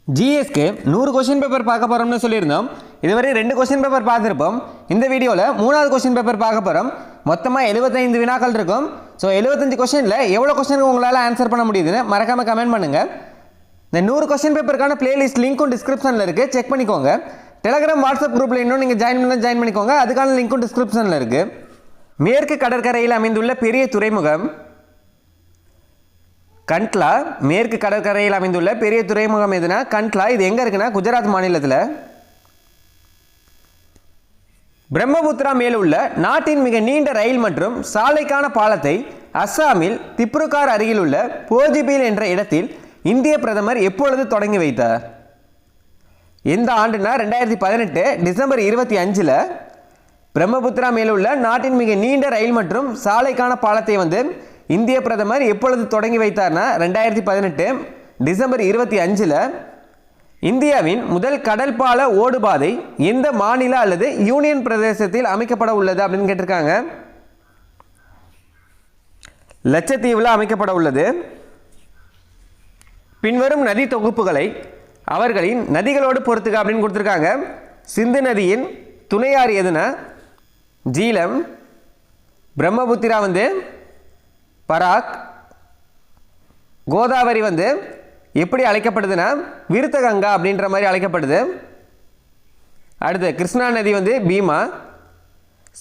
ஜிஎஸ்க்கு 100 question paper பார்க்க போறோம்னு சொல்லியிருந்தோம். இதுவரை 2 क्वेश्चन பேப்பர் பார்த்திருப்போம். இந்த வீடியோல மூணாவது क्वेश्चन பேப்பர் பார்க்க போறோம். மொத்தமா 75 வினாக்கள் இருக்கும். சோ 75 क्वेश्चनல எவ்வளவு क्वेश्चन உங்களால ஆன்சர் பண்ண முடியுதுன்னு மறக்காம கமெண்ட் பண்ணுங்க. இந்த 100 क्वेश्चन பேப்பருக்கான பிளேலிஸ்ட் லிங்க்கும் டிஸ்கிரிப்ஷன்ல இருக்கு, செக் பண்ணிக்கோங்க. டெலிகிராம் வாட்ஸ்அப் குரூப்ல இன்னும் நீங்க ஜாயின் பண்ணிக்கோங்க, அதுக்கான லிங்க்கும் டிஸ்கிரிப்ஷன்ல இருக்கு. மேற்கு கடற்கரையில் அமைந்துள்ள பெரிய துறைமுகம் கண்ட்லா. மேற்கு கடற்கரையில் அமைந்துள்ள பெரிய துறைமுகம் எதுனா கண்ட்லா. இது எங்க இருக்குன்னா குஜராத் மாநிலத்தில். பிரம்மபுத்திரா மேல் உள்ள நாட்டின் மிக நீண்ட ரயில் மற்றும் சாலைக்கான பாலத்தை அஸ்ஸாமில் திப்ருகார் அருகில் உள்ள போஜிபீல் என்ற இடத்தில் இந்திய பிரதமர் எப்பொழுது தொடங்கி வைத்தார்? எந்த ஆண்டுனா 2018 டிசம்பர் 25 பிரம்மபுத்திரா மேல் உள்ள நாட்டின் மிக நீண்ட ரயில் மற்றும் சாலைக்கான பாலத்தை இந்திய பிரதமர் எப்பொழுது தொடங்கி வைத்தார்னா 2018 டிசம்பர் 25 இந்தியாவின் முதல் கடல் பால ஓடுபாதை எந்த மாநில அல்லது யூனியன் பிரதேசத்தில் அமைக்கப்பட உள்ளது அப்படின்னு கேட்டிருக்காங்க. லட்சத்தீவில் அமைக்கப்பட உள்ளது. பின்வரும் நதி தொகுப்புகளை அவர்களின் நதிகளோடு பொறுத்துக்க அப்படின்னு கொடுத்துருக்காங்க. சிந்து நதியின் துணையாறு எதுனா ஜீலம். பிரம்மபுத்திரா பராக். கோதாவரி எப்படி அழைக்கப்படுதுன்னா விருத்தகங்கா அப்படின்ற மாதிரி அழைக்கப்படுது. அடுத்து கிருஷ்ணா நதி பீமா.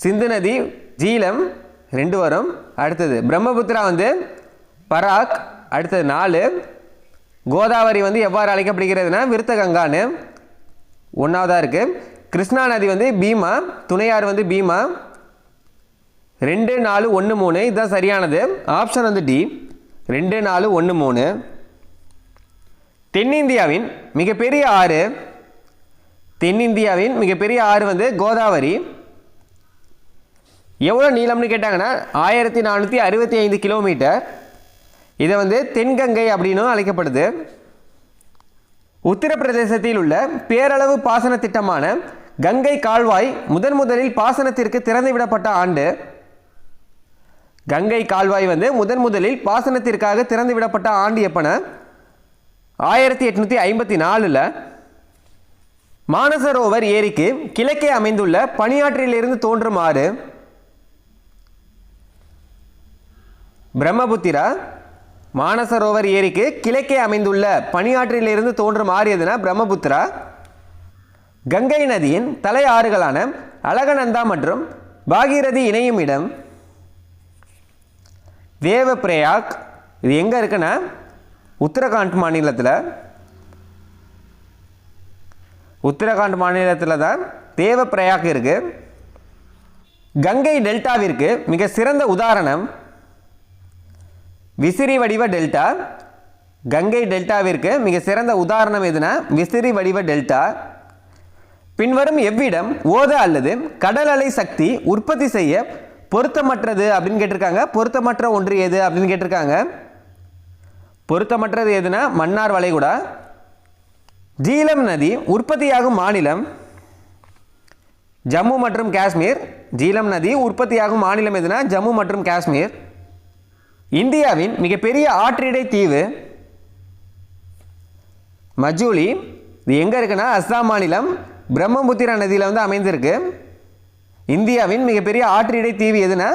சிந்து நதி ஜீலம் 2 வரும். அடுத்தது பிரம்மபுத்திரா பராக். அடுத்தது 4. கோதாவரி எவ்வாறு அழைக்கப்படுகிறதுனா விருத்தகங்கான்னு 1வதா இருக்கு. கிருஷ்ணா நதி பீமா, துணையாறு பீமா. 2, 4, 1, 3 இதுதான் சரியானது. Option D 2, 4, 1, 3. தென்னிந்தியாவின் மிகப்பெரிய ஆறு. தென்னிந்தியாவின் மிகப்பெரிய ஆறு கோதாவரி. எவ்வளோ நீளம்னு கேட்டாங்கன்னா 1465 கிலோமீட்டர். இதை தென்கங்கை அப்படின்னு அழைக்கப்படுது. உத்தரப்பிரதேசத்தில் உள்ள பேரளவு பாசன திட்டமான கங்கை கால்வாய் முதலில் பாசனத்திற்கு திறந்துவிடப்பட்ட ஆண்டு. கங்கை கால்வாய் முதலில் பாசனத்திற்காக திறந்து விடப்பட்ட ஆண்டு எப்பனா 1854. மானசரோவர் ஏரிக்கு கிழக்கே அமைந்துள்ள பனியாற்றிலிருந்து தோன்றும் ஆறு பிரம்மபுத்திரா. மானசரோவர் ஏரிக்கு கிழக்கே அமைந்துள்ள பனியாற்றிலிருந்து தோன்றும் ஆறு எதுனா பிரம்மபுத்திரா. கங்கை நதியின் தலை ஆறுகளான அலகநந்தா மற்றும் பாகீரதி இணையும் இடம் தேவப்பிரயாக். இது எங்கே இருக்குன்னா உத்தரகாண்ட் மாநிலத்தில். உத்தரகாண்ட் மாநிலத்தில் தான் தேவப்பிரயாக் இருக்கு. கங்கை டெல்டாவிற்கு மிக சிறந்த உதாரணம் விசிறி வடிவ டெல்டா. கங்கை டெல்டாவிற்கு மிக சிறந்த உதாரணம் எதுனா விசிறி வடிவ டெல்டா. பின்வரும் எவ்விடம் ஓத அல்லது கடல் அலை சக்தி உற்பத்தி செய்ய பொருத்தமற்றது அப்படின்னு கேட்டிருக்காங்க. பொருத்தமற்ற ஒன்று எது அப்படின்னு கேட்டிருக்காங்க. பொருத்தமற்றது எதுனா மன்னார் வளைகுடா. ஜீலம் நதி உற்பத்தியாகும் மாநிலம் ஜம்மு மற்றும் காஷ்மீர். ஜீலம் நதி உற்பத்தியாகும் மாநிலம் எதுனா ஜம்மு மற்றும் காஷ்மீர். இந்தியாவின் மிகப்பெரிய ஆற்றிடை தீவு மஜூலி. இது எங்கே இருக்குன்னா அஸ்ஸாம் மாநிலம் பிரம்மபுத்திரா நதியில் அமைந்திருக்கு. இந்தியாவின் மிகப்பெரிய ஆற்றிடை தீவு எதுனா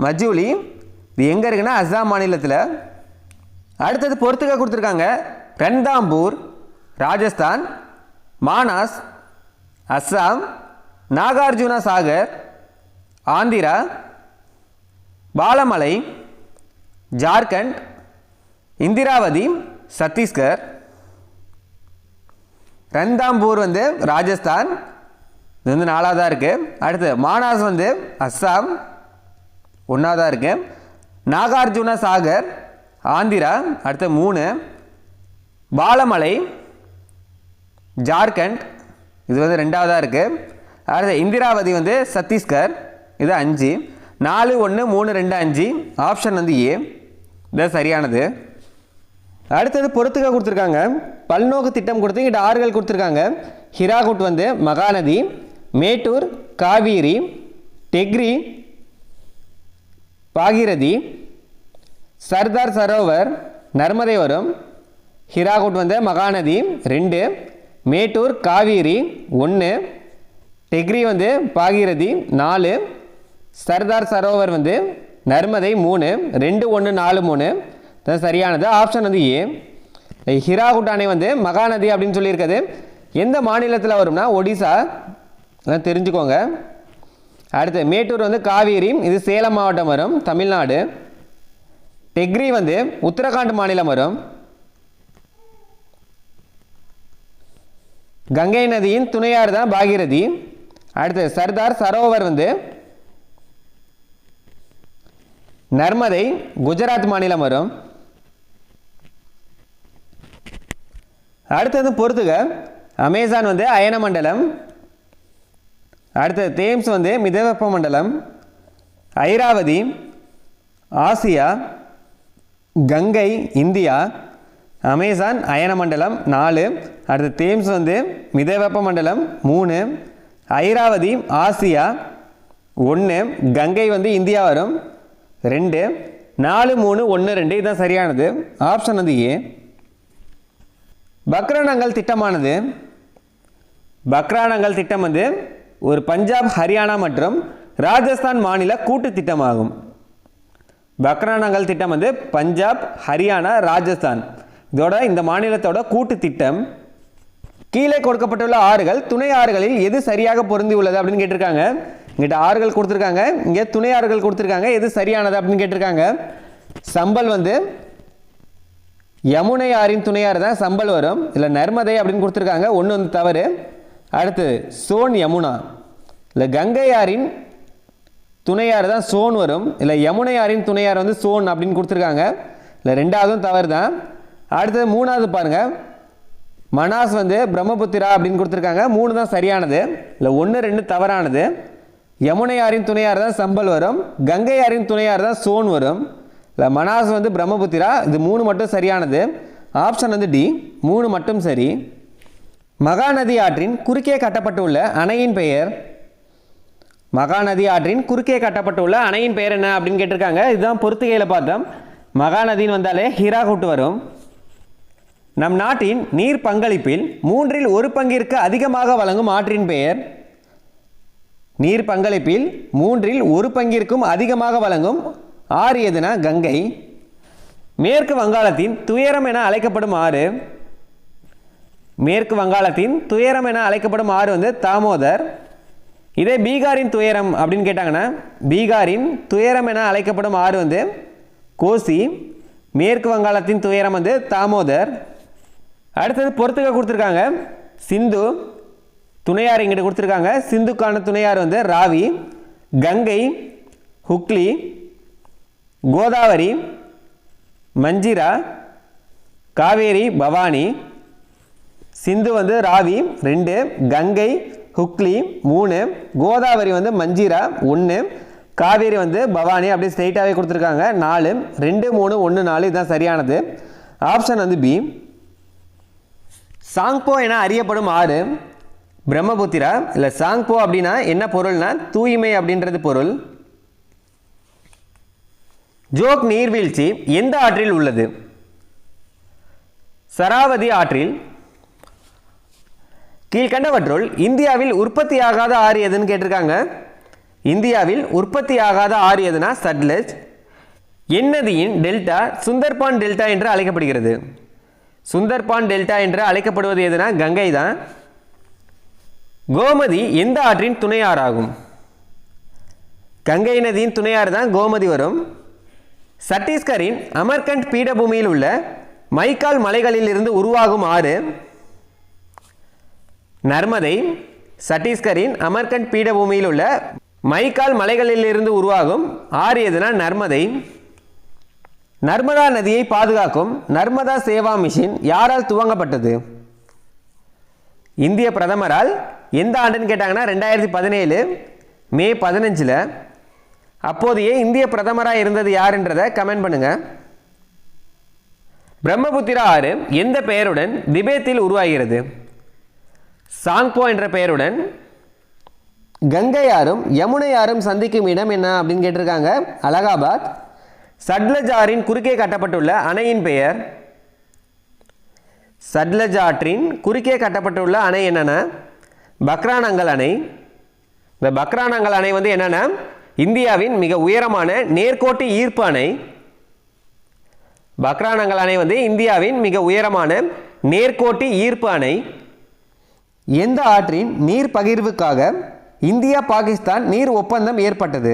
மஜூலி. இது எங்கே இருக்குன்னா அஸ்ஸாம் மாநிலத்தில். அடுத்தது பொறுத்துக்க கொடுத்துருக்காங்க. ரன்தாம்பூர் ராஜஸ்தான், மானாஸ் அஸ்ஸாம், நாகார்ஜுனா சாகர் ஆந்திரா, பாலமலை ஜார்க்கண்ட், இந்திராவதி சத்தீஸ்கர். ரன்தாம்பூர் ராஜஸ்தான், இது 4வதா இருக்கு. அடுத்து மானாஸ் அஸ்ஸாம் 1வதா இருக்கு. நாகார்ஜுனா சாகர் ஆந்திரா அடுத்து 3. பாலமலை ஜார்க்கண்ட் இது 2வதா இருக்கு. அடுத்து இந்திராவதி சத்தீஸ்கர் இது 5. 4, 1, 3, 2, 5 ஆப்ஷன் ஏ இது சரியானது. அடுத்தது பொறுத்துக்க கொடுத்துருக்காங்க. பல்நோக்கு திட்டம் கொடுத்து இங்கிட்ட ஆறுகள் கொடுத்துருக்காங்க. ஹிராகுட் மகாநதி, மேட்டூர் காவேரி, டெக்ரி பாகீரதி, சர்தார் சரோவர் நர்மதை வரும், ஹிராகுட் வந்து மகாநதி 2, மேட்டூர் காவேரி 1, டெக்ரி வந்து பாகீரதி 4, சர்தார் சரோவர் வந்து நர்மதை 3, 2, 1, 4, 3 தான் சரியானது. ஆப்ஷன் வந்து ஏ. ஹிராகுட் அணை வந்து மகாநதி அப்படின்னு சொல்லியிருக்குது. எந்த மாநிலத்தில் வரும்னா ஒடிசா, அதான் தெரிஞ்சுக்கோங்க. அடுத்து மேட்டூர் வந்து காவேரி, இது சேலம் மாவட்டம் வரும், தமிழ்நாடு. டெக்ரி வந்து உத்தரகாண்ட் மாநிலம் வரும். கங்கை நதியின் துணையாறு தான் பாகீரதி. அடுத்து சர்தார் சரோவர் வந்து நர்மதை, குஜராத் மாநிலம் வரும். அடுத்தது பொறுத்துக, அமேசான் வந்து அயன மண்டலம். அடுத்தது தேம்ஸ் வந்து மிதவெப்ப மண்டலம். ஐராவதி ஆசியா, கங்கை இந்தியா, அமேசான் அயன மண்டலம் 4, அடுத்து தேம்ஸ் வந்து மிதவெப்ப மண்டலம் 3, ஐராவதி ஆசியா 1, கங்கை வந்து இந்தியா வரும் 2, 4, 3, 1, 2 இதுதான் சரியானது. ஆப்ஷன் வந்து ஏ. பக்ரானங்கல் திட்டமானது, பக்ரானங்கல் திட்டம் வந்து ஒரு பஞ்சாப், ஹரியானா மற்றும் ராஜஸ்தான் மாநில கூட்டு திட்டமாகும். பக்ரானங்கல் திட்டம் வந்து பஞ்சாப், ஹரியானா, ராஜஸ்தான் இதோட இந்த மாநிலத்தோட கூட்டு திட்டம். கீழே கொடுக்கப்பட்டுள்ள ஆறுகள் துணை ஆறுகளில் எது சரியாக பொருந்தி உள்ளது அப்படின்னு கேட்டிருக்காங்க. இங்கிட்ட ஆறுகள் கொடுத்துருக்காங்க, இங்கே துணை ஆறுகள் கொடுத்துருக்காங்க, எது சரியானது அப்படின்னு கேட்டிருக்காங்க. சம்பல் வந்து யமுனை ஆறின் துணையாறு தான் சம்பல் வரும். இல்லை நர்மதை அப்படின்னு கொடுத்துருக்காங்க, ஒன்று வந்து தவறு. அடுத்து சோன் யமுனா, இல்லை கங்கை ஆறின் துணையாறு தான் சோன் வரும். இல்லை யமுனை ஆறின் துணையாறு வந்து சோன் அப்படின்னு கொடுத்துருக்காங்க, இல்லை ரெண்டாவதும் தவறு தான். அடுத்தது மூணாவது பாருங்கள், மனாஸ் வந்து பிரம்மபுத்திரா அப்படின்னு கொடுத்துருக்காங்க, 3 தான் சரியானது. இல்லை 1, 2 தவறானது. யமுனை ஆறின் துணையாறு தான் சம்பல் வரும், கங்கை ஆறின் துணையாறு தான் சோன் வரும். இல்லை மனாஸ் வந்து பிரம்மபுத்திரா, இது 3 மட்டும் சரியானது. ஆப்ஷன் வந்து டி, 3 மட்டும் சரி. மகாநதி ஆற்றின் குறுக்கே கட்டப்பட்டுள்ள அணையின் பெயர், மகாநதி ஆற்றின் குறுக்கே கட்டப்பட்டுள்ள அணையின் பெயர் என்ன அப்படின்னு கேட்டிருக்காங்க. இதுதான் பொறுத்துகையில் பார்த்தோம். மகாநதின்னு வந்தாலே ஹிராகுட் வரும். நம் நாட்டின் நீர் பங்களிப்பில் 3இல் 1 பங்கிற்கு அதிகமாக வழங்கும் ஆற்றின் பெயர், நீர் பங்களிப்பில் 3இல் 1 பங்கிற்கும் அதிகமாக வழங்கும் ஆறு எதுனா கங்கை. மேற்கு வங்காளத்தின் துயரம் என அழைக்கப்படும் ஆறு, மேற்கு வங்காளத்தின் துயரம் என அழைக்கப்படும் ஆறு வந்து தாமோதர். இதே பீகாரின் துயரம் அப்படின்னு கேட்டாங்கன்னா, பீகாரின் துயரம் என அழைக்கப்படும் ஆறு வந்து கோசி. மேற்கு வங்காளத்தின் துயரம் வந்து தாமோதர். அடுத்தது பொறுத்துக்க கொடுத்துருக்காங்க, சிந்து துணையாறு இங்கிட்ட கொடுத்துருக்காங்க. சிந்துக்கான துணையாறு வந்து ராவி, கங்கை ஹுக்லி, கோதாவரி மஞ்சிரா, காவேரி பவானி. சிந்து வந்து ராவி 2, கங்கை ஹுக்லி 3, கோதாவரி வந்து மஞ்சிரா 1, காவேரி வந்து பவானி. அப்படியே ஸ்ட்ரெயிட்டாகவே கொடுத்துருக்காங்க 4, 2, 3, 1, 4 இதுதான் சரியானது. ஆப்ஷன் வந்து பி. சாங்போ என அறியப்படும் ஆறு பிரம்மபுத்திரா. இல்லை சாங்போ அப்படின்னா என்ன பொருள்னா தூய்மை அப்படின்றது பொருள். ஜோக் நீர்வீழ்ச்சி எந்த ஆற்றில் உள்ளது? சராவதி ஆற்றில். கீழ்கண்டவற்றுள் இந்தியாவில் உற்பத்தியாகாத ஆறு எதுன்னு கேட்டிருக்காங்க. இந்தியாவில் உற்பத்தியாகாத ஆறு எதுனா சட்லஜ். எந்நதியின் டெல்டா சுந்தர்பான் டெல்டா என்று அழைக்கப்படுகிறது. சுந்தர்பான் டெல்டா என்று அழைக்கப்படுவது எதுனா கங்கை தான். கோமதி எந்த ஆற்றின் துணையாறாகும்? கங்கை நதியின் துணையாறு தான் கோமதி வரும். சத்தீஸ்கரின் அமர்கண்ட் பீடபூமியில் உள்ள மைக்கால் மலைகளில் இருந்து உருவாகும் ஆறு நர்மதை. சத்தீஸ்கரின் அமர்கண்ட் பீடபூமியில் உள்ள மைக்கால் மலைகளில் இருந்து உருவாகும் ஆறு எதுனா நர்மதை. நர்மதா நதியை பாதுகாக்கும் நர்மதா சேவா மிஷன் யாரால் துவங்கப்பட்டது? இந்திய பிரதமரால். எந்த ஆண்டுன்னு கேட்டாங்கன்னா 2017 மே 15. அப்போதையே இந்திய பிரதமராக இருந்தது யாருன்றதை கமெண்ட் பண்ணுங்க. பிரம்மபுத்திரா ஆறு எந்த பெயருடன் திபேத்தில் உருவாகிறது? சாங்போ என்ற பெயருடன். கங்கை ஆறும் யமுனை ஆறும் சந்திக்கும் இடம் என்ன அப்படின்னு கேட்டிருக்காங்க. அலகாபாத். சட்லஜ் ஆறின் குறுக்கே கட்டப்பட்டுள்ள அணையின் பெயர். சட்லஜ் ஆற்றின் குறுக்கே கட்டப்பட்டுள்ள அணை என்னென்னா பக்ரானங்கல் அணை. இந்த பக்ரானங்கல் அணை வந்து என்னென்னா இந்தியாவின் மிக உயரமான நேர்கோட்டு ஈர்ப்பு அணை. பக்ரானங்கல் அணை வந்து இந்தியாவின் மிக உயரமான நேர்கோட்டு ஈர்ப்பு அணை. எந்த ஆற்றின் நீர் பகிர்வுக்காக இந்தியா பாகிஸ்தான் நீர் ஒப்பந்தம் ஏற்பட்டது?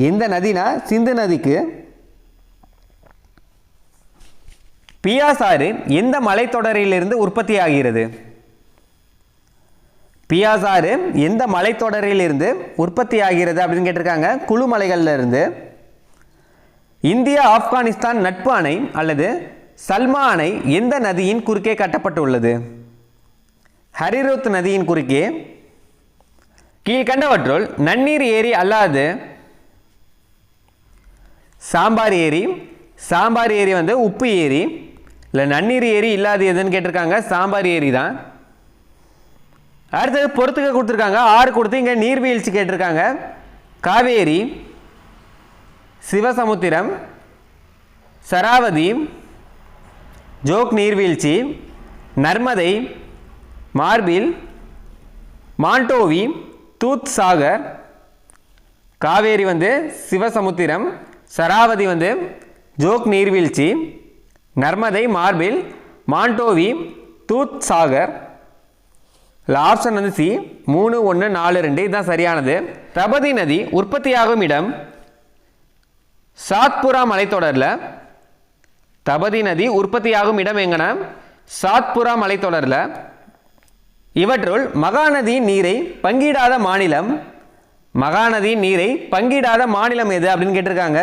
எந்த நதினா சிந்து நதிக்கு. பியாஸ் ஆறு எந்த மலைத்தொடரிலிருந்து உற்பத்தி ஆகிறது? பியாஸ் ஆறு எந்த மலைத்தொடரிலிருந்து உற்பத்தி ஆகிறது அப்படின்னு கேட்டிருக்காங்க. குழு மலைகள்ல இருந்து. இந்தியா ஆப்கானிஸ்தான் நட்பு அணை அல்லது சல்மா அணை எந்த நதியின் குறுக்கே கட்டப்பட்டுள்ளது? ஹரிருத் நதியின் குறுக்கே. கீழ்கண்டவற்றுள் நன்னீர் ஏரி அல்லாது. சாம்பார் ஏரி. சாம்பார் ஏரி வந்து உப்பு ஏரி. இல்லை நன்னீர் ஏரி இல்லாது எதுன்னு கேட்டிருக்காங்க. சாம்பார் ஏரி தான். அடுத்தது பொறுத்துக்க கொடுத்துருக்காங்க. 6 கொடுத்து இங்கே நீர்வீழ்ச்சி கேட்டிருக்காங்க. காவேரி, சிவசமுத்திரம், சராவதி, ஜோக் நீர்வீழ்ச்சி, நர்மதை, மார்பில், மாண்டோவி, தூத் சாகர். காவேரி வந்து சிவசமுத்திரம், சராவதி வந்து ஜோக் நீர்வீழ்ச்சி, நர்மதை, மார்பில், மாண்டோவி, தூத் சாகர். ஆப்ஷன் வந்து சி 3, 1, 4, 2 இதுதான் சரியானது. தபதி நதி உற்பத்தியாகும் இடம் சாத்புரா மலைத்தொடரில். தபதி நதி உற்பத்தியாகும் இடம் எங்கன்னா சாத்புரா மலைத்தொடரில். இவற்றுள் மகாநதியின் நீரை பங்கிடாத மாநிலம். மகாநதியின் நீரை பங்கிடாத மாநிலம் எது அப்படின்னு கேட்டிருக்காங்க.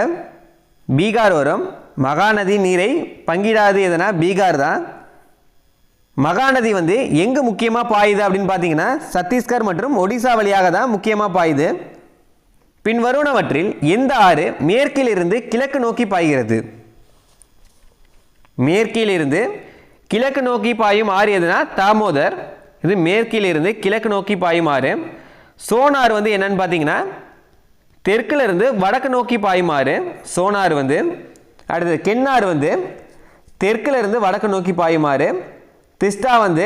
பீகார் வரும். மகாநதி நீரை பங்கிடாது எதுனா பீகார் தான். மகாநதி வந்து எங்கு முக்கியமாக பாயுது அப்படின்னு பார்த்தீங்கன்னா சத்தீஸ்கர் மற்றும் ஒடிசா வழியாக தான் முக்கியமாக பாயுது. பின்வருவனவற்றில் எந்த ஆறு மேற்கிலிருந்து கிழக்கு நோக்கி பாய்கிறது? மேற்கிலிருந்து கிழக்கு நோக்கி பாயும் ஆறு எதுனா தாமோதர். இது மேற்கிலிருந்து கிழக்கு நோக்கி பாயும் ஆறு. சோனார் வந்து என்னன்னு பார்த்தீங்கன்னா தெற்குல இருந்து வடக்கு நோக்கி பாயும் ஆறு சோனார் வந்து. அடுத்தது கென்னார் வந்து தெற்குல இருந்து வடக்கு நோக்கி பாயுமாறு. திஸ்டா வந்து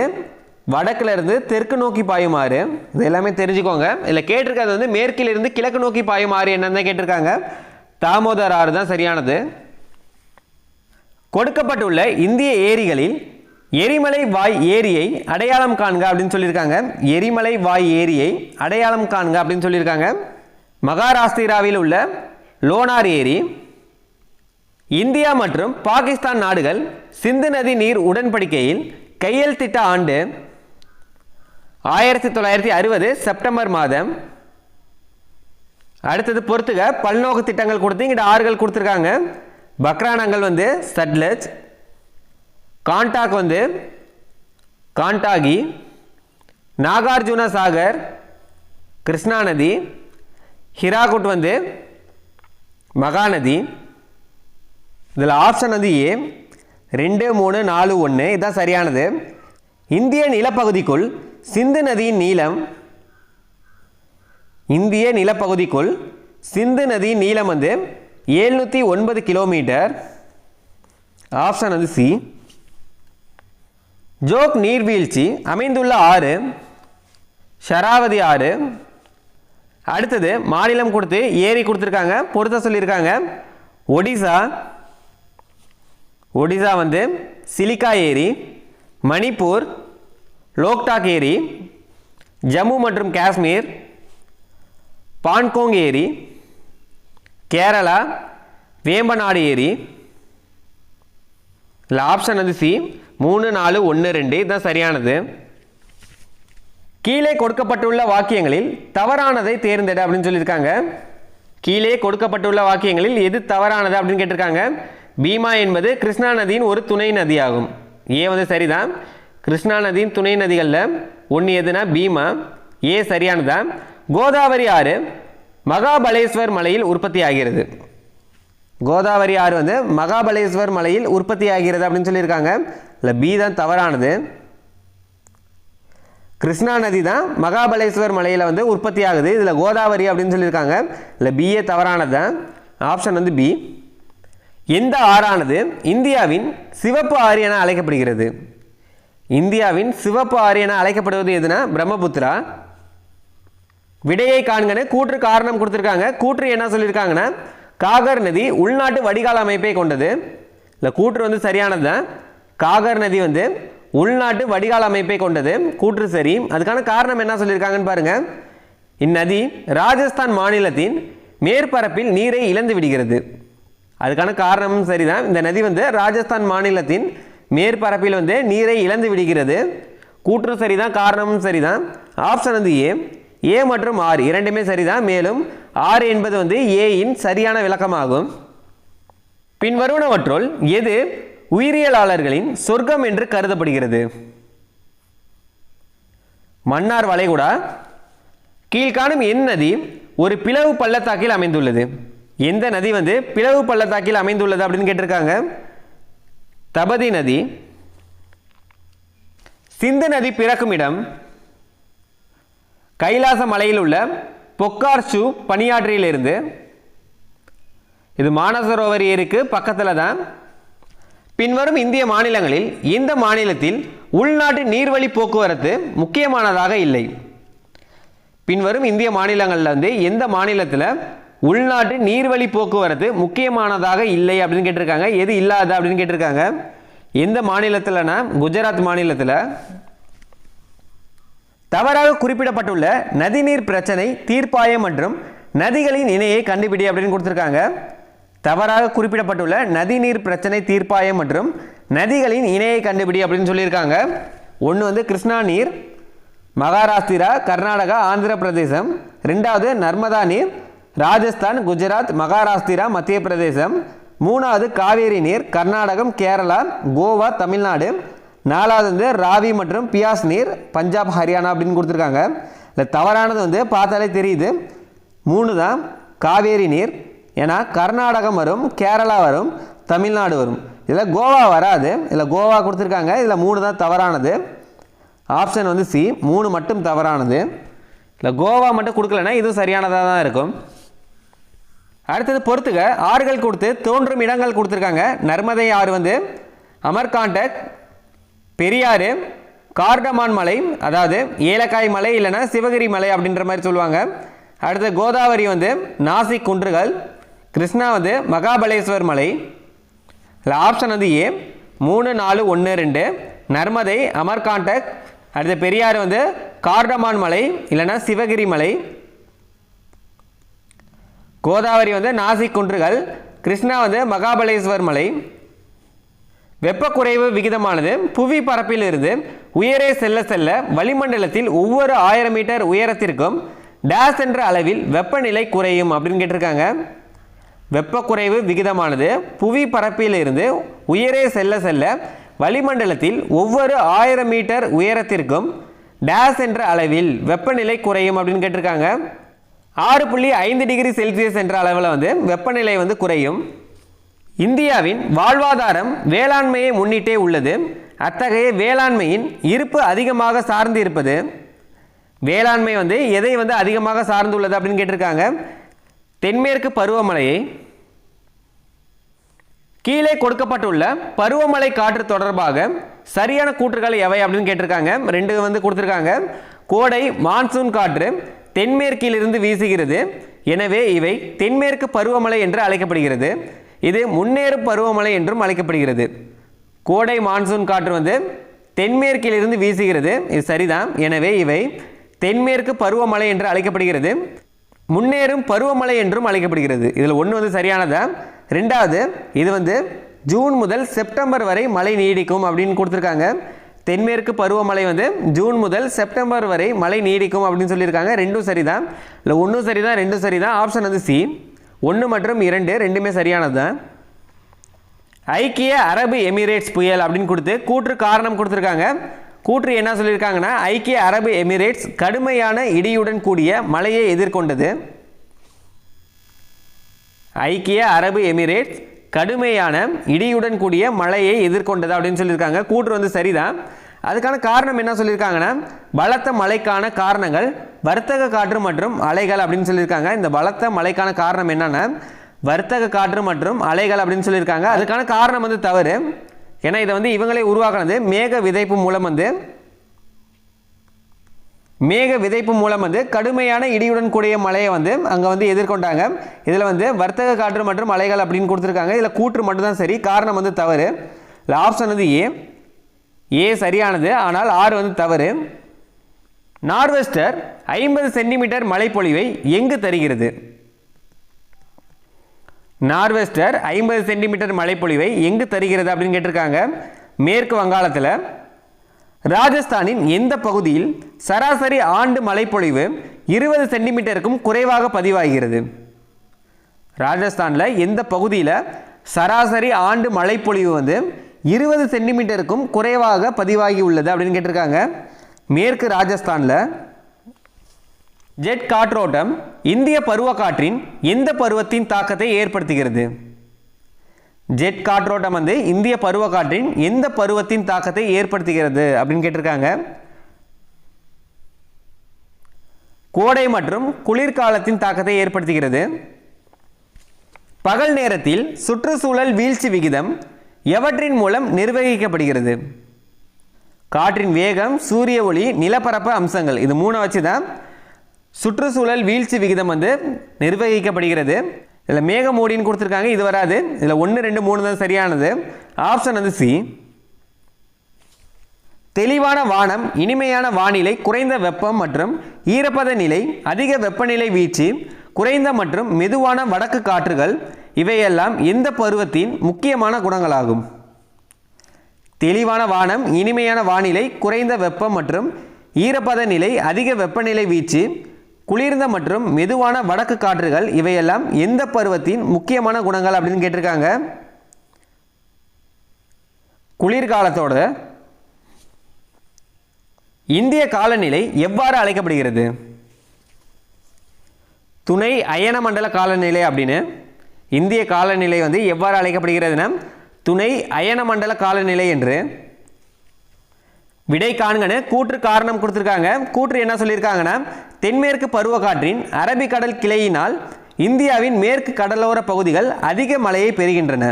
வடக்குல இருந்து தெற்கு நோக்கி பாயுமாறு. இது எல்லாமே தெரிஞ்சுக்கோங்க. இதில் கேட்டிருக்கிறது வந்து மேற்கிலிருந்து கிழக்கு நோக்கி பாயுமாறு என்னன்னு கேட்டிருக்காங்க. தாமோதர் ஆறு தான் சரியானது. கொடுக்கப்பட்டுள்ள இந்திய ஏரிகளில் எரிமலை வாய் ஏரியை அடையாளம் காண்க அப்படின்னு சொல்லியிருக்காங்க. எரிமலை வாய் ஏரியை அடையாளம் காண்க அப்படின்னு சொல்லியிருக்காங்க. மகாராஷ்டிராவில் உள்ள லோனார் ஏரி. இந்தியா மற்றும் பாகிஸ்தான் நாடுகள் சிந்து நதி நீர் உடன்படிக்கையில் கையெழுத்திட்ட ஆண்டு 1960 செப்டம்பர் மாதம். அடுத்தது பொறுத்துக பல்நோக்கு திட்டங்கள் கொடுத்து இங்கிட்ட ஆறுகள் கொடுத்துருக்காங்க. பக்ரானங்கல் வந்து சட்லஜ், காண்டாக் வந்து காண்டாகி, நாகார்ஜுன சாகர் கிருஷ்ணா நதி, ஹிராகுட் வந்து மகாநதி. இதில் ஆப்ஷன் வந்து ஏ 2, 3, 4, 1 இதுதான் சரியானது. இந்திய நிலப்பகுதிக்குள் சிந்து நதியின் நீளம். இந்திய நிலப்பகுதிக்குள் சிந்து நதியின் நீளம் வந்து 709 கிலோமீட்டர். ஆப்ஷன் வந்து சி. ஜோக் நீர்வீழ்ச்சி அமைந்துள்ள ஆறு ஷராவதி ஆறு. அடுத்தது மாநிலம் கொடுத்து ஏரி கொடுத்துருக்காங்க, பொறுத்த சொல்லியிருக்காங்க. ஒடிசா. ஒடிசா வந்து சிலிகா ஏரி. மணிப்பூர் லோக்டாக் ஏரி. ஜம்மு மற்றும் காஷ்மீர் பான்கோங் ஏரி. கேரளா வேம்பநாடு ஏரி. இல்லை ஆப்ஷன் வந்து சி 3, 4, 1, 2 இதுதான் சரியானது. கீழே கொடுக்கப்பட்டுள்ள வாக்கியங்களில் தவறானதை தேர்ந்தெடு அப்படின்னு சொல்லியிருக்காங்க. கீழே கொடுக்கப்பட்டுள்ள வாக்கியங்களில் எது தவறானது அப்படின்னு கேட்டிருக்காங்க. பீமா என்பது கிருஷ்ணா நதியின் ஒரு துணை நதியாகும். ஏ வந்து சரிதான். கிருஷ்ணா நதியின் துணை நதிகளில் ஒன்று எதுனா பீமா. ஏ சரியானதா. கோதாவரி ஆறு மகாபலேஸ்வர் மலையில் உற்பத்தி ஆகிறது. கோதாவரி ஆறு வந்து மகாபலேஸ்வர் மலையில் உற்பத்தி ஆகிறது அப்படின்னு சொல்லியிருக்காங்க. இல்லை பி தான் தவறானது. கிருஷ்ணா நதி தான் மகாபலேஸ்வர் மலையில் வந்து உற்பத்தி ஆகுது. இதில் கோதாவரி அப்படின்னு சொல்லியிருக்காங்க. இல்லை பிஏ தவறானது தான். ஆப்ஷன் வந்து பி. எந்த ஆறானது இந்தியாவின் சிவப்பு ஆறு என அழைக்கப்படுகிறது? இந்தியாவின் சிவப்பு ஆறு என அழைக்கப்படுவது எதுனா பிரம்மபுத்திரா. விடையை காண்கன்னு கூற்று காரணம் கொடுத்துருக்காங்க. கூற்று என்ன சொல்லியிருக்காங்கன்னா காகர் நதி உள்நாட்டு வடிகால் அமைப்பை கொண்டது. இல்லை, கூற்று வந்து சரியானது தான். காகர் நதி வந்து உள்நாட்டு வடிகால் அமைப்பை கொண்டது. கூற்று சரி. அதுக்கான காரணம் என்ன சொல்லியிருக்காங்கன்னு பாருங்க. இந்நதி ராஜஸ்தான் மாநிலத்தின் மேற்பரப்பில் நீரை இழந்து விடுகிறது. அதுக்கான காரணமும் சரிதான். இந்த நதி வந்து ராஜஸ்தான் மாநிலத்தின் மேற்பரப்பில் வந்து நீரை இழந்து விடுகிறது. கூற்று சரிதான், காரணமும் சரிதான். ஆப்ஷன் வந்து ஏ மற்றும் ஆர் இரண்டுமே சரிதான். மேலும் ஆர் என்பது வந்து ஏயின் சரியான விளக்கமாகும். பின்வருவனவற்றுள் எது உயிரியலாளர்களின் சொர்க்கம் என்று கருதப்படுகிறது? மன்னார் வளைகுடா. கீழ்காணும் என் நதி ஒரு பிளவு பள்ளத்தாக்கில் அமைந்துள்ளது? எந்த நதி வந்து பிளவு பள்ளத்தாக்கில் அமைந்துள்ளது அப்படின்னு கேட்டிருக்காங்க. தபதி நதி. சிந்து நதி பிறக்கும் இடம்? கைலாச மலையில் உள்ள பொக்கார்சு பனியாற்றிலிருந்து. இது மானசரோவர் ஏரிக்கு பக்கத்தில் தான். பின்வரும் இந்திய மாநிலங்களில் எந்த மாநிலத்தில் உள்நாட்டு நீர்வழி போக்குவரத்து முக்கியமானதாக இல்லை? பின்வரும் இந்திய மாநிலங்களில் வந்து எந்த மாநிலத்தில் உள்நாட்டு நீர்வழி போக்குவரத்து முக்கியமானதாக இல்லை அப்படின்னு கேட்டிருக்காங்க. எது இல்லாத அப்படின்னு கேட்டிருக்காங்க. எந்த மாநிலத்தில்னா குஜராத் மாநிலத்தில். தவறாக குறிப்பிடப்பட்டுள்ள நதிநீர் பிரச்சனை தீர்ப்பாயம் மற்றும் நதிகளின் இணையை கண்டுபிடி அப்படின்னு கொடுத்துருக்காங்க. தவறாக குறிப்பிடப்பட்டுள்ள நதிநீர் பிரச்சனை தீர்ப்பாயம் மற்றும் நதிகளின் இணையை கண்டுபிடி அப்படின்னு சொல்லியிருக்காங்க. ஒன்று வந்து கிருஷ்ணா நீர், மகாராஷ்டிரா, கர்நாடகா, ஆந்திர பிரதேசம். ரெண்டாவது நர்மதா நீர், ராஜஸ்தான், குஜராத், மகாராஷ்டிரா, மத்திய பிரதேசம். மூணாவது காவேரி நீர், கர்நாடகம், கேரளா, கோவா, தமிழ்நாடு. நாலாவது வந்து ராவி மற்றும் பியாஸ் நீர், பஞ்சாப், ஹரியானா அப்படின்னு கொடுத்துருக்காங்க. இல்லை, தவறானது வந்து பார்த்தாலே தெரியுது. 3 தான் காவேரி நீர். ஏன்னா கர்நாடகம் வரும், கேரளா வரும், தமிழ்நாடு வரும். இதில் கோவா வராது. இதில் கோவா கொடுத்துருக்காங்க. இதில் 3 தான் தவறானது. ஆப்ஷன் வந்து சி, 3 மட்டும் தவறானது. இல்லை, கோவா மட்டும் கொடுக்கலன்னா இதுவும் சரியானதாக தான் இருக்கும். அடுத்தது பொறுத்துக. ஆறுகள் கொடுத்து தோன்றும் இடங்கள் கொடுத்துருக்காங்க. நர்மதை ஆறு வந்து அமர்காண்டக், பெரியாறு, கார்டமான் மலை, அதாவது ஏலக்காய் மலை இல்லைன்னா சிவகிரி மலை அப்படின்ற மாதிரி சொல்லுவாங்க. அடுத்து கோதாவரி வந்து நாசிக் குன்றுகள், கிருஷ்ணா வந்து மகாபலேஸ்வர் மலை. இல்லை, ஆப்ஷன் வந்து ஏ 3, 4, 1, 2. நர்மதை அமர்காண்டக், அடுத்து பெரியாறு வந்து கார்டமான் மலை இல்லைன்னா சிவகிரி மலை. கோதாவரி வந்து நாசிக் குன்றுகள், கிருஷ்ணா வந்து மகாபலேஸ்வர் மலை. வெப்பக்குறைவு விகிதமானது புவி பரப்பில் இருந்து உயரே செல்ல செல்ல வளிமண்டலத்தில் ஒவ்வொரு 1000 மீட்டர் உயரத்திற்கும் டேஸ் என்ற அளவில் வெப்பநிலை குறையும் அப்படின்னு கேட்டிருக்காங்க. வெப்பக்குறைவு விகிதமானது புவி பரப்பில் இருந்து உயரே செல்ல செல்ல வளிமண்டலத்தில் ஒவ்வொரு 1000 மீட்டர் உயரத்திற்கும் டேஸ் என்ற அளவில் வெப்பநிலை குறையும் அப்படின்னு கேட்டிருக்காங்க. 6.5 டிகிரி செல்சியஸ் என்ற அளவில் வந்து வெப்பநிலை வந்து குறையும். இந்தியாவின் வாழ்வாதாரம் வேளாண்மையை முன்னிட்டே உள்ளது. அத்தகைய வேளாண்மையின் இருப்பு அதிகமாக சார்ந்து இருப்பது? வேளாண்மை வந்து எதை வந்து அதிகமாக சார்ந்துள்ளது அப்படின்னு கேட்டிருக்காங்க. தென்மேற்கு பருவமழையை. கீழே கொடுக்கப்பட்டுள்ள பருவமழை காற்று தொடர்பாக சரியான கூற்றுகள் எவை அப்படின்னு கேட்டிருக்காங்க. 2 வந்து கொடுத்துருக்காங்க. கோடை மான்சூன் காற்று தென்மேற்கிலிருந்து வீசுகிறது, எனவே இவை தென்மேற்கு பருவமழை என்று அழைக்கப்படுகிறது. இது முன்னேறும் பருவமழை என்றும் அழைக்கப்படுகிறது. கோடை மான்சூன் காற்று வந்து தென்மேற்கிலிருந்து வீசுகிறது, இது சரிதான். எனவே இவை தென்மேற்கு பருவமழை என்று அழைக்கப்படுகிறது. முன்னேறும் பருவமழை என்றும் அழைக்கப்படுகிறது. இதில் ஒன்று வந்து சரியானதா. 2வது இது வந்து ஜூன் முதல் செப்டம்பர் வரை மழை நீடிக்கும் அப்படின்னு கொடுத்துருக்காங்க. தென்மேற்கு பருவமழை வந்து ஜூன் முதல் செப்டம்பர் வரை மழை நீடிக்கும் அப்படின்னு சொல்லியிருக்காங்க. 2ம் சரிதான். இல்லை, 1ம் சரிதான், 2ம் சரிதான். ஆப்ஷன் வந்து சி, 1 மற்றும் 2 ரெண்டுமே சரியானது தான். ஐக்கிய அரபு எமிரேட்ஸ் புயல் அப்படின்னு கொடுத்து கூற்று காரணம் கொடுத்துருக்காங்க. கூற்று என்ன சொல்லியிருக்காங்கன்னா, ஐக்கிய அரபு எமிரேட்ஸ் கடுமையான இடியுடன் கூடிய மழையை எதிர்கொண்டது. ஐக்கிய அரபு எமிரேட்ஸ் கடுமையான இடியுடன் கூடிய மழையை எதிர்கொண்டது அப்படின்னு சொல்லியிருக்காங்க. கூற்று வந்து சரிதான். அதுக்கான காரணம் என்ன சொல்லியிருக்காங்கன்னா, பலத்த மழைக்கான காரணங்கள் வர்த்தக காற்று மற்றும் அலைகள் அப்படின்னு சொல்லியிருக்காங்க. இந்த பலத்த மழைக்கான காரணம் என்னன்னா, வர்த்தக காற்று மற்றும் அலைகள் அப்படின்னு சொல்லியிருக்காங்க. அதுக்கான காரணம் வந்து தவறு. ஏன்னா இதை வந்து இவங்களே உருவாக்குனது மேக விதைப்பு மூலம் வந்து கடுமையான இடியுடன் கூடிய மழையை வந்து அங்கே வந்து எதிர்கொண்டாங்க. இதில் வந்து வர்த்தக காற்று மற்றும் அலைகள் அப்படின்னு கொடுத்துருக்காங்க. இதில் கூற்று மட்டும்தான் சரி, காரணம் வந்து தவறு. இல்லை ஆப்ஷன் வந்து ஏ சரியானது, ஆனால் 6 வந்து தவறு. நார்வெஸ்டர் 50 சென்டிமீட்டர் மழைப்பொழிவை எங்கு தருகிறது? நார்வெஸ்டர் 50 சென்டிமீட்டர் மழைப்பொழிவை எங்கு தருகிறது அப்படின்னு கேட்டிருக்காங்க. மேற்கு வங்காளத்தில். ராஜஸ்தானின் எந்த பகுதியில் சராசரி ஆண்டு மழைப்பொழிவு 20 சென்டிமீட்டருக்கும் குறைவாக பதிவாகிறது? ராஜஸ்தானில் எந்த பகுதியில் சராசரி ஆண்டு மழைப்பொழிவு வந்து 20 சென்டிமீட்டருக்கும் குறைவாக பதிவாகி உள்ளது அப்படின்னு கேட்டிருக்காங்க. மேற்கு ராஜஸ்தானில். ஜெட் காற்றோட்டம் இந்திய பருவக்காற்றின் எந்த பருவத்தின் தாக்கத்தை ஏற்படுத்துகிறது? ஜெட் காற்றோட்டம் வந்து இந்திய பருவக்காற்றின் எந்த பருவத்தின் தாக்கத்தை ஏற்படுத்துகிறது அப்படின்னு கேட்டிருக்காங்க. கோடை மற்றும் குளிர்காலத்தின் தாக்கத்தை ஏற்படுத்துகிறது. பகல் நேரத்தில் சுற்றுச்சூழல் வீழ்ச்சி விகிதம் எவற்றின் மூலம் நிர்வகிக்கப்படுகிறது? காற்றின் வேகம், சூரிய ஒளி, நிலப்பரப்பு அம்சங்கள், இது 3 வச்சு தான் சுற்றுச்சூழல் வீழ்ச்சி விகிதம் வந்து நிர்வகிக்கப்படுகிறது. இதில் மேகமூடின்னு கொடுத்துருக்காங்க, இது வராது. இதில் 1, 2, 3 தான் சரியானது. ஆப்ஷன் வந்து சி. தெளிவான வானம், இனிமையான வானிலை, குறைந்த வெப்பம் மற்றும் ஈரப்பத நிலை, அதிக வெப்பநிலை வீழ்ச்சி, குறைந்த மற்றும் மெதுவான வடக்கு காற்றுகள் இவையெல்லாம் எந்த பருவத்தின் முக்கியமான குணங்களாகும்? தெளிவான வானம், இனிமையான வானிலை, குறைந்த வெப்பம் மற்றும் ஈரப்பத நிலை, அதிக வெப்பநிலை வீழ்ச்சி, குளிர்ந்த மற்றும் மெதுவான வடக்கு காற்றுகள் இவையெல்லாம் எந்த பருவத்தின் முக்கியமான குணங்கள் அப்படின்னு கேட்டிருக்காங்க. குளிர்காலத்தோட. இந்திய காலநிலை எவ்வாறு அழைக்கப்படுகிறது? துணை அயன மண்டல காலநிலை அப்படின்னு. இந்திய காலநிலை வந்து எவ்வாறு அழைக்கப்படுகிறதுனா துணை அயன மண்டல காலநிலை என்று. விடை காண்கன்னு கூற்று காரணம் கொடுத்துருக்காங்க. கூற்று என்ன சொல்லியிருக்காங்கன்னா, தென்மேற்கு பருவக்காற்றின் அரபிக்கடல் கிளையினால் இந்தியாவின் மேற்கு கடலோர பகுதிகள் அதிக மழையை பெறுகின்றன.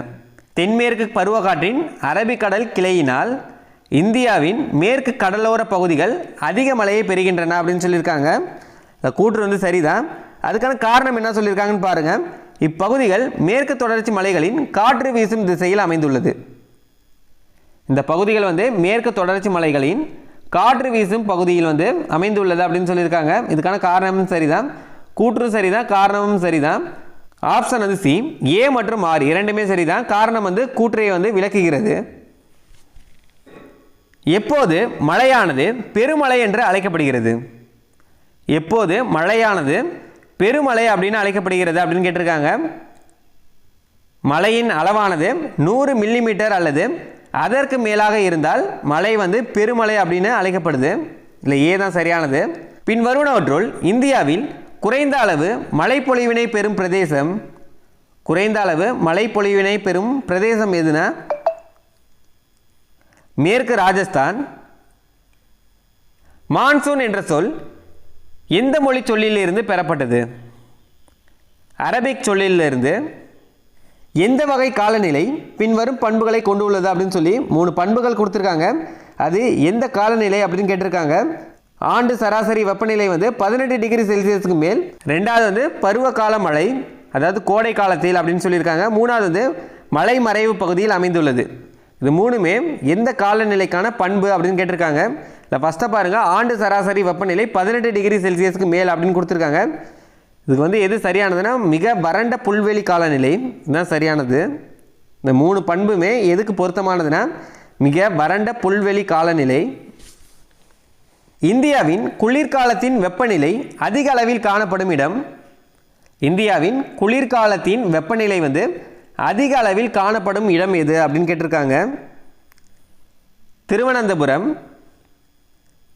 தென்மேற்கு பருவக்காற்றின் அரபிக்கடல் கிளையினால் இந்தியாவின் மேற்கு கடலோர பகுதிகள் அதிக மழையை பெறுகின்றன அப்படின்னு சொல்லியிருக்காங்க. இந்த கூற்று வந்து சரிதான். அதுக்கான காரணம் என்ன சொல்லியிருக்காங்கன்னு பாருங்கள். இப்பகுதிகள் மேற்கு தொடர்ச்சி மலைகளின் காற்று வீசும் திசையில் அமைந்துள்ளது. இந்த பகுதிகள் வந்து மேற்கு தொடர்ச்சி மலைகளின் காற்று வீசும் பகுதியில் வந்து அமைந்துள்ளது அப்படின்னு சொல்லியிருக்காங்க. இதுக்கான காரணமும் சரிதான், கூற்றும் சரிதான், காரணமும் சரிதான். ஆப்ஷன் வந்து சி. ஏ மற்றும் ஆர் இரண்டுமே சரிதான். காரணம் வந்து கூற்றை வந்து விளக்குகிறது. எப்போது மழையானது பெருமழை என்று அழைக்கப்படுகிறது? எப்போது மழையானது பெருமழை அப்படின்னு அழைக்கப்படுகிறது அப்படின்னு கேட்டிருக்காங்க. மழையின் அளவானது 100 மில்லிமீட்டர் அல்லது அதற்கு மேலாக இருந்தால் மழை வந்து பெருமழை அப்படின்னு அழைக்கப்படுது. இல்லை ஏ தான் சரியானது. பின்வருவனவற்றுள் இந்தியாவில் குறைந்த அளவு மழைப்பொழிவினை பெறும் பிரதேசம், குறைந்த அளவு மழைப்பொழிவினை பெறும் பிரதேசம் எதுனா மேற்கு ராஜஸ்தான். மான்சூன் என்ற சொல் எந்த மொழி சொல்லிலிருந்து பெறப்பட்டது? அரபிக் சொல்லிலிருந்து. எந்த வகை காலநிலை பின்வரும் பண்புகளை கொண்டு உள்ளது அப்படின்னு சொல்லி 3 பண்புகள் கொடுத்துருக்காங்க. அது எந்த காலநிலை அப்படின்னு கேட்டிருக்காங்க. ஆண்டு சராசரி வெப்பநிலை வந்து 18 டிகிரி செல்சியஸுக்கு மேல். 2வது வந்து பருவகால மழை, அதாவது கோடை காலத்தில் அப்படின்னு சொல்லியிருக்காங்க. 3வது வந்து மலை மறைவு பகுதியில் அமைந்துள்ளது. இது 3மே எந்த காலநிலைக்கான பண்பு அப்படின்னு கேட்டிருக்காங்க. இல்லை ஃபஸ்ட்டை பாருங்கள், ஆண்டு சராசரி வெப்பநிலை 18 டிகிரி செல்சியஸுக்கு மேல் அப்படின்னு கொடுத்துருக்காங்க. இதுக்கு வந்து எது சரியானதுன்னா மிக வறண்ட புல்வெளி காலநிலை இதுதான் சரியானது. இந்த 3 பண்புமே எதுக்கு பொருத்தமானதுன்னா மிக வறண்ட புல்வெளி காலநிலை. இந்தியாவின் குளிர்காலத்தின் வெப்பநிலை அதிக அளவில் காணப்படும் இடம். இந்தியாவின் குளிர்காலத்தின் வெப்பநிலை வந்து அதிக அளவில் காணப்படும் இடம் எது அப்படின்னு கேட்டிருக்காங்க. திருவனந்தபுரம்.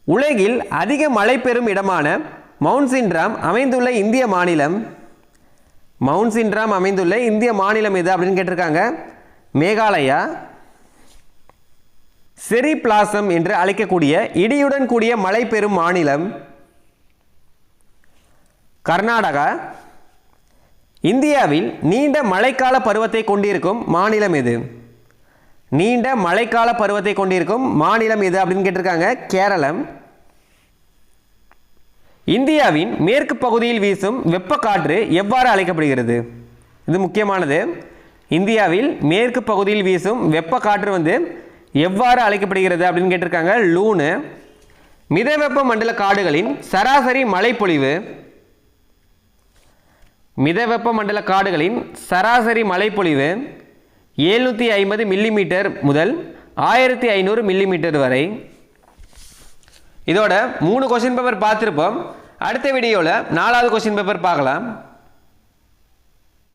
உலகில் அதிக மழை பெறும் இடமான மவுண்ட் சின்ட்ராம் அமைந்துள்ள இந்திய மாநிலம். மவுண்ட் சின்ட்ராம் அமைந்துள்ள இந்திய மாநிலம் எது அப்படின்னு கேட்டிருக்காங்க. மேகாலயா. செரி பிளாசம் என்று அழைக்கக்கூடிய இடியுடன் கூடிய மழை பெறும் மாநிலம் கர்நாடகா. இந்தியாவில் நீண்ட மழைக்கால பருவத்தை கொண்டிருக்கும் மாநிலம் எது? நீண்ட மழைக்கால பருவத்தை கொண்டிருக்கும் மாநிலம் எது அப்படின்னு கேட்டிருக்காங்க. கேரளம். இந்தியாவின் மேற்கு பகுதியில் வீசும் வெப்பக்காற்று எவ்வாறு அழைக்கப்படுகிறது? இது முக்கியமானது. இந்தியாவில் மேற்கு பகுதியில் வீசும் வெப்பக்காற்று எவ்வாறு அழைக்கப்படுகிறது அப்படின்னு கேட்டிருக்காங்க. லூனு. மிதவெப்ப மண்டல காடுகளின் சராசரி மழைப்பொழிவு. மிதவெப்ப மண்டல காடுகளின் சராசரி மழைப்பொழிவு 750 மில்லிமீட்டர் முதல் 1500 மில்லிமீட்டர் வரை. இதோட 3 கொஸ்டின் பேப்பர் பார்த்துருப்போம். அடுத்த வீடியோவில் 4வது கொஸ்டின் பேப்பர் பார்க்கலாம்.